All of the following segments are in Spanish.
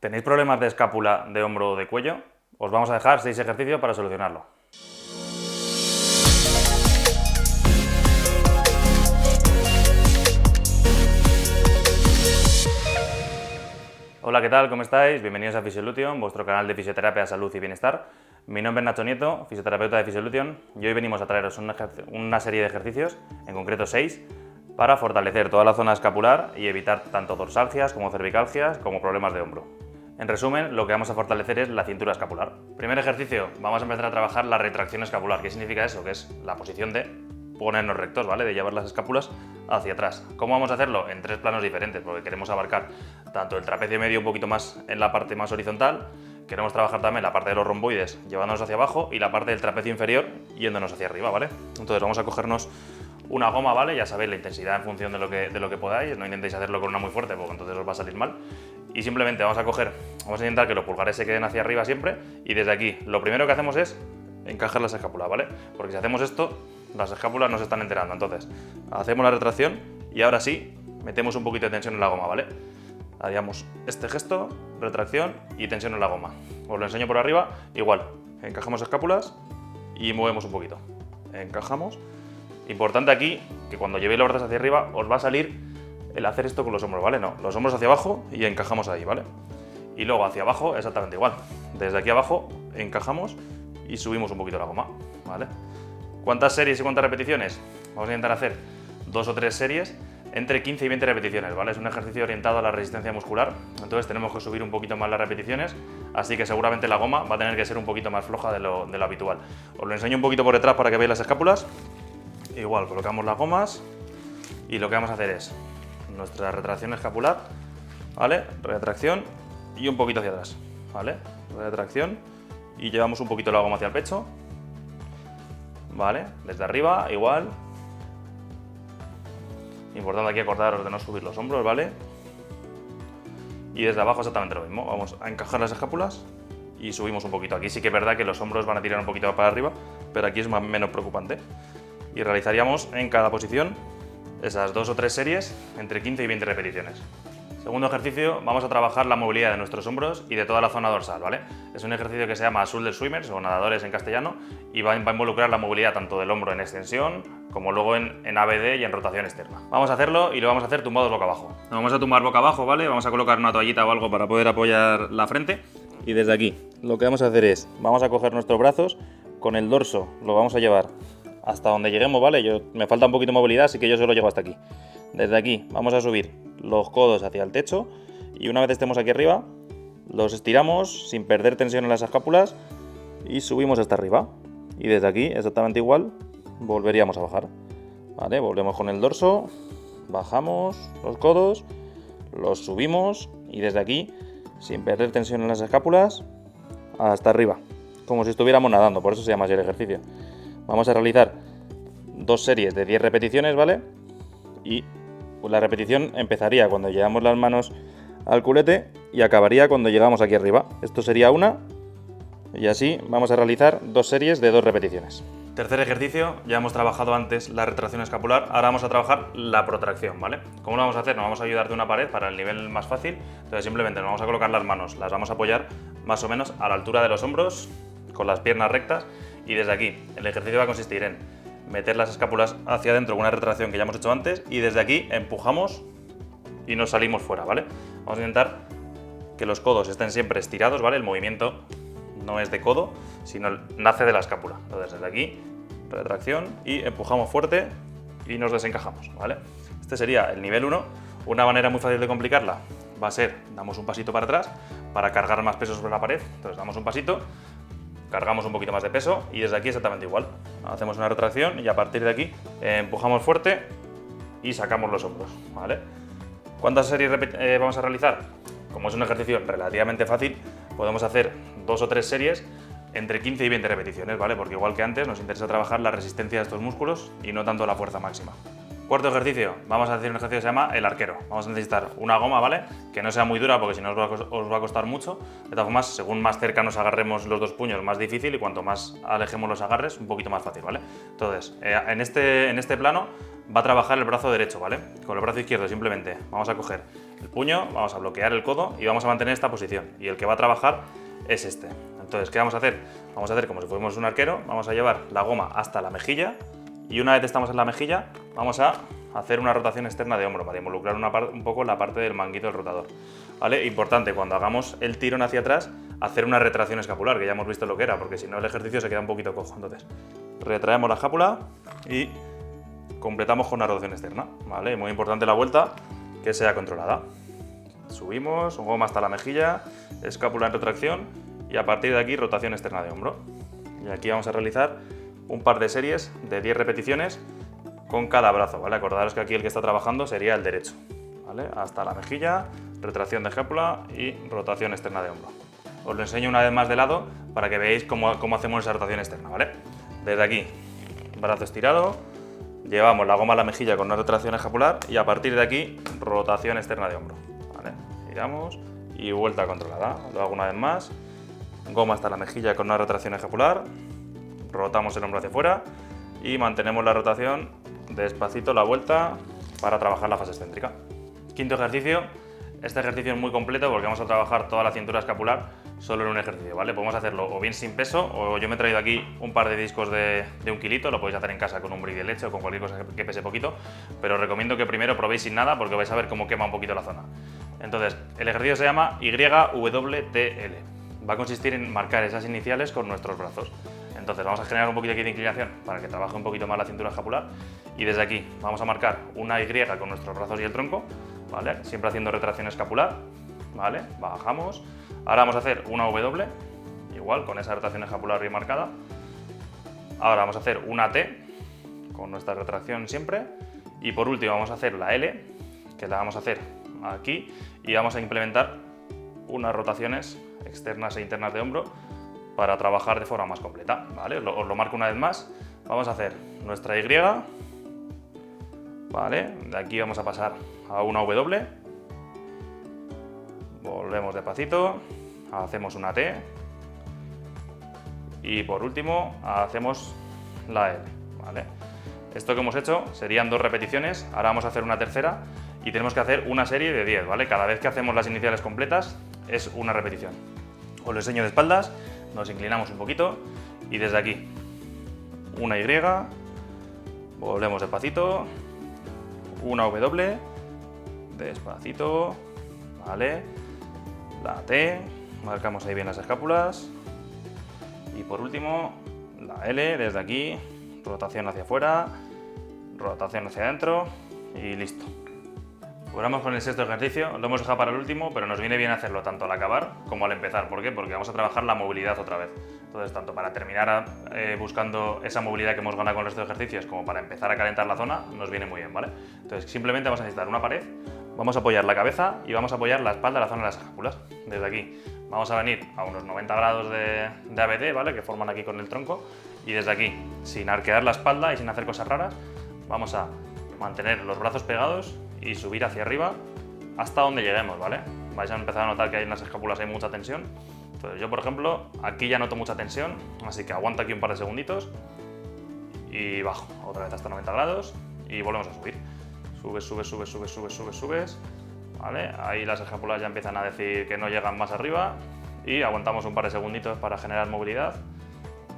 ¿Tenéis problemas de escápula, de hombro o de cuello? Os vamos a dejar 6 ejercicios para solucionarlo. Hola, ¿qué tal? ¿Cómo estáis? Bienvenidos a Physiolution, vuestro canal de fisioterapia, salud y bienestar. Mi nombre es Nacho Nieto, fisioterapeuta de Physiolution, y hoy venimos a traeros una serie de ejercicios, en concreto 6, para fortalecer toda la zona escapular y evitar tanto dorsalgias como cervicalgias como problemas de hombro. En resumen, lo que vamos a fortalecer es la cintura escapular. Primer ejercicio, vamos a empezar a trabajar la retracción escapular. ¿Qué significa eso? Que es la posición de ponernos rectos, ¿vale? De llevar las escápulas hacia atrás. ¿Cómo vamos a hacerlo? En 3 planos diferentes, porque queremos abarcar tanto el trapecio medio un poquito más en la parte más horizontal, queremos trabajar también la parte de los romboides llevándonos hacia abajo y la parte del trapecio inferior yéndonos hacia arriba, ¿vale? Entonces vamos a cogernos una goma, ¿vale? Ya sabéis la intensidad en función de lo que podáis, no intentéis hacerlo con una muy fuerte porque entonces os va a salir mal. Y simplemente vamos a intentar que los pulgares se queden hacia arriba siempre y desde aquí lo primero que hacemos es encajar las escápulas, ¿vale? Porque si hacemos esto, las escápulas no se están enterando. Entonces, hacemos la retracción y ahora sí, metemos un poquito de tensión en la goma, ¿vale? Haríamos este gesto, retracción y tensión en la goma. Os lo enseño por arriba, igual, encajamos escápulas y movemos un poquito. Encajamos. Importante aquí, que cuando llevéis los brazos hacia arriba, os va a salir el hacer esto con los hombros, ¿vale? No, los hombros hacia abajo y encajamos ahí, ¿vale? Y luego hacia abajo, exactamente igual. Desde aquí abajo, encajamos y subimos un poquito la goma, ¿vale? ¿Cuántas series y cuántas repeticiones? Vamos a intentar hacer 2 o 3 series entre 15 y 20 repeticiones, ¿vale? Es un ejercicio orientado a la resistencia muscular, entonces tenemos que subir un poquito más las repeticiones, así que seguramente la goma va a tener que ser un poquito más floja de lo habitual. Os lo enseño un poquito por detrás para que veáis las escápulas. Igual, colocamos las gomas y lo que vamos a hacer es nuestra retracción escapular, ¿vale? Retracción y un poquito hacia atrás, ¿vale? Retracción y llevamos un poquito la goma hacia el pecho, ¿vale? Desde arriba, igual. Importante aquí acordaros de no subir los hombros, ¿vale? Y desde abajo exactamente lo mismo. Vamos a encajar las escápulas y subimos un poquito. Aquí sí que es verdad que los hombros van a tirar un poquito para arriba, pero aquí es menos preocupante. Y realizaríamos en cada posición esas 2 o 3 series entre 15 y 20 repeticiones. Segundo ejercicio, vamos a trabajar la movilidad de nuestros hombros y de toda la zona dorsal, ¿vale? Es un ejercicio que se llama shoulder swimmers o nadadores en castellano y va a involucrar la movilidad tanto del hombro en extensión como luego en ABD y en rotación externa. Vamos a hacerlo y lo vamos a hacer tumbados boca abajo. Nos vamos a tumbar boca abajo, ¿vale? Vamos a colocar una toallita o algo para poder apoyar la frente y desde aquí lo que vamos a hacer es, vamos a coger nuestros brazos con el dorso, lo vamos a llevar hasta donde lleguemos, ¿vale? Me falta un poquito de movilidad, así que yo solo llego hasta aquí. Desde aquí vamos a subir los codos hacia el techo y una vez estemos aquí arriba, los estiramos sin perder tensión en las escápulas y subimos hasta arriba. Y desde aquí, exactamente igual, volveríamos a bajar. ¿Vale? Volvemos con el dorso, bajamos los codos, los subimos y desde aquí, sin perder tensión en las escápulas, hasta arriba. Como si estuviéramos nadando, por eso se llama así el ejercicio. Vamos a realizar 2 series de 10 repeticiones, ¿vale? Y la repetición empezaría cuando llevamos las manos al culete y acabaría cuando llegamos aquí arriba. Esto sería una y así vamos a realizar 2 series de 2 repeticiones. Tercer ejercicio, ya hemos trabajado antes la retracción escapular, ahora vamos a trabajar la protracción, ¿vale? ¿Cómo lo vamos a hacer? Nos vamos a ayudar de una pared para el nivel más fácil, entonces simplemente nos vamos a colocar las manos, las vamos a apoyar más o menos a la altura de los hombros, con las piernas rectas y desde aquí el ejercicio va a consistir en meter las escápulas hacia adentro con una retracción que ya hemos hecho antes y desde aquí empujamos y nos salimos fuera, ¿vale? Vamos a intentar que los codos estén siempre estirados, ¿vale? El movimiento no es de codo, sino nace de la escápula. Entonces desde aquí, retracción y empujamos fuerte y nos desencajamos, ¿vale? Este sería el nivel 1. Una manera muy fácil de complicarla va a ser, damos un pasito para atrás para cargar más peso sobre la pared. Entonces damos un pasito, cargamos un poquito más de peso y desde aquí exactamente igual. Hacemos una retracción y a partir de aquí empujamos fuerte y sacamos los hombros, ¿vale? ¿Cuántas series vamos a realizar? Como es un ejercicio relativamente fácil, podemos hacer 2 o 3 series entre 15 y 20 repeticiones, ¿vale? Porque igual que antes nos interesa trabajar la resistencia de estos músculos y no tanto la fuerza máxima. Cuarto ejercicio, vamos a hacer un ejercicio que se llama el arquero. Vamos a necesitar una goma, ¿vale? Que no sea muy dura porque si no os va a costar mucho. De todas formas, según más cerca nos agarremos los dos puños, más difícil, y cuanto más alejemos los agarres, un poquito más fácil, ¿vale? Entonces, en este plano va a trabajar el brazo derecho, ¿vale? Con el brazo izquierdo simplemente vamos a coger el puño, vamos a bloquear el codo y vamos a mantener esta posición. Y el que va a trabajar es este. Entonces, ¿qué vamos a hacer? Vamos a hacer como si fuéramos un arquero, vamos a llevar la goma hasta la mejilla. Y una vez estamos en la mejilla, vamos a hacer una rotación externa de hombro para involucrar un poco la parte del manguito del rotador. ¿Vale? Importante, cuando hagamos el tirón hacia atrás, hacer una retracción escapular, que ya hemos visto lo que era, porque si no el ejercicio se queda un poquito cojo. Entonces, retraemos la escápula y completamos con una rotación externa. ¿Vale? Muy importante la vuelta, que sea controlada. Subimos, goma hasta la mejilla, escápula en retracción y a partir de aquí rotación externa de hombro. Y aquí vamos a realizar un par de series de 10 repeticiones con cada brazo, ¿vale? Acordaros que aquí el que está trabajando sería el derecho, ¿vale? Hasta la mejilla, retracción de escápula y rotación externa de hombro. Os lo enseño una vez más de lado para que veáis cómo hacemos esa rotación externa, ¿vale? Desde aquí, brazo estirado, llevamos la goma a la mejilla con una retracción escapular y a partir de aquí, rotación externa de hombro, ¿vale? Giramos y vuelta controlada. Lo hago una vez más, goma hasta la mejilla con una retracción escapular, rotamos el hombro hacia afuera y mantenemos la rotación despacito, la vuelta, para trabajar la fase excéntrica. Quinto ejercicio. Este ejercicio es muy completo porque vamos a trabajar toda la cintura escapular solo en un ejercicio, ¿vale? Podemos hacerlo o bien sin peso, o yo me he traído aquí un par de discos de 1 kilito, lo podéis hacer en casa con un brick de leche o con cualquier cosa que pese poquito, pero os recomiendo que primero probéis sin nada porque vais a ver cómo quema un poquito la zona. Entonces, el ejercicio se llama YWTL. Va a consistir en marcar esas iniciales con nuestros brazos. Entonces vamos a generar un poquito aquí de inclinación para que trabaje un poquito más la cintura escapular y desde aquí vamos a marcar una Y con nuestros brazos y el tronco, ¿vale? Siempre haciendo retracción escapular, ¿vale? Bajamos. Ahora vamos a hacer una W, igual con esa retracción escapular bien marcada. Ahora vamos a hacer una T con nuestra retracción siempre y por último vamos a hacer la L, que la vamos a hacer aquí y vamos a implementar unas rotaciones externas e internas de hombro para trabajar de forma más completa, ¿vale? Os lo marco una vez más. Vamos a hacer nuestra Y, ¿vale? De aquí vamos a pasar a una W, volvemos despacito, hacemos una T y por último hacemos la L, ¿vale? Esto que hemos hecho serían 2 repeticiones, ahora vamos a hacer una tercera y tenemos que hacer una serie de 10, ¿vale? Cada vez que hacemos las iniciales completas es una repetición. Os lo enseño de espaldas. Nos inclinamos un poquito y desde aquí una Y, volvemos despacito, una W, despacito, ¿vale? La T, marcamos ahí bien las escápulas y por último la L, desde aquí, rotación hacia afuera, rotación hacia adentro y listo. Vamos con el sexto ejercicio, lo hemos dejado para el último, pero nos viene bien hacerlo tanto al acabar como al empezar. ¿Por qué? Porque vamos a trabajar la movilidad otra vez. Entonces, tanto para terminar buscando esa movilidad que hemos ganado con el resto de ejercicios, como para empezar a calentar la zona, nos viene muy bien, ¿vale? Entonces, simplemente vamos a necesitar una pared, vamos a apoyar la cabeza y vamos a apoyar la espalda en la zona de las escápulas. Desde aquí vamos a venir a unos 90 grados de ABD, ¿vale? Que forman aquí con el tronco. Y desde aquí, sin arquear la espalda y sin hacer cosas raras, vamos a mantener los brazos pegados y subir hacia arriba hasta donde lleguemos, ¿vale? Vais a empezar a notar que ahí en las escápulas hay mucha tensión. Entonces yo, por ejemplo, aquí ya noto mucha tensión, así que aguanto aquí un par de segunditos y bajo otra vez hasta 90 grados y volvemos a subir. Subes, subes, subes, subes, subes, subes, subes, ¿vale? Ahí las escápulas ya empiezan a decir que no llegan más arriba y aguantamos un par de segunditos para generar movilidad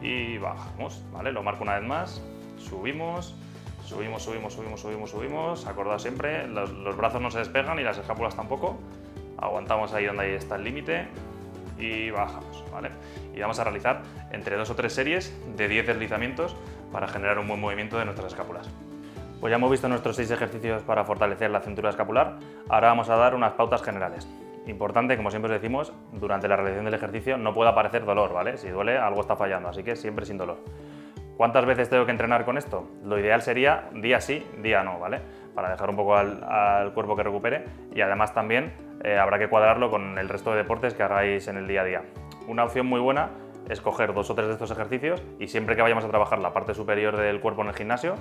y bajamos, ¿vale? Lo marco una vez más, subimos. Subimos, subimos, subimos, subimos, subimos. Acordaos siempre, los brazos no se despegan y las escápulas tampoco. Aguantamos ahí donde ahí está el límite y bajamos, ¿vale? Y vamos a realizar entre 2 o 3 series de 10 deslizamientos para generar un buen movimiento de nuestras escápulas. Pues ya hemos visto nuestros 6 ejercicios para fortalecer la cintura escapular. Ahora vamos a dar unas pautas generales. Importante, como siempre os decimos, durante la realización del ejercicio no puede aparecer dolor, ¿vale? Si duele, algo está fallando, así que siempre sin dolor. ¿Cuántas veces tengo que entrenar con esto? Lo ideal sería día sí, día no, ¿vale? Para dejar un poco al cuerpo que recupere y además también habrá que cuadrarlo con el resto de deportes que hagáis en el día a día. Una opción muy buena es coger 2 o 3 de estos ejercicios y siempre que vayamos a trabajar la parte superior del cuerpo en el gimnasio,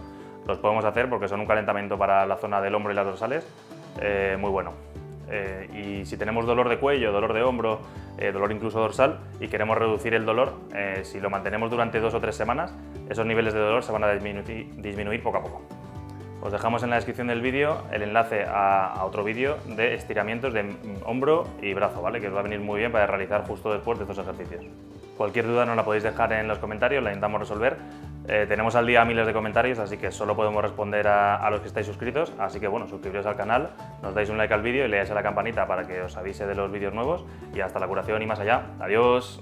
los podemos hacer porque son un calentamiento para la zona del hombro y las dorsales muy bueno. Y si tenemos dolor de cuello, dolor de hombro, dolor incluso dorsal y queremos reducir el dolor, si lo mantenemos durante 2 o 3 semanas, esos niveles de dolor se van a disminuir poco a poco. Os dejamos en la descripción del vídeo el enlace a otro vídeo de estiramientos de hombro y brazo, ¿vale? Que os va a venir muy bien para realizar justo después de estos ejercicios. Cualquier duda nos la podéis dejar en los comentarios, la intentamos resolver. Tenemos al día miles de comentarios, así que solo podemos responder a los que estáis suscritos. Así que bueno, suscribiros al canal, nos dais un like al vídeo y le dais a la campanita para que os avise de los vídeos nuevos. Y hasta la curación y más allá. ¡Adiós!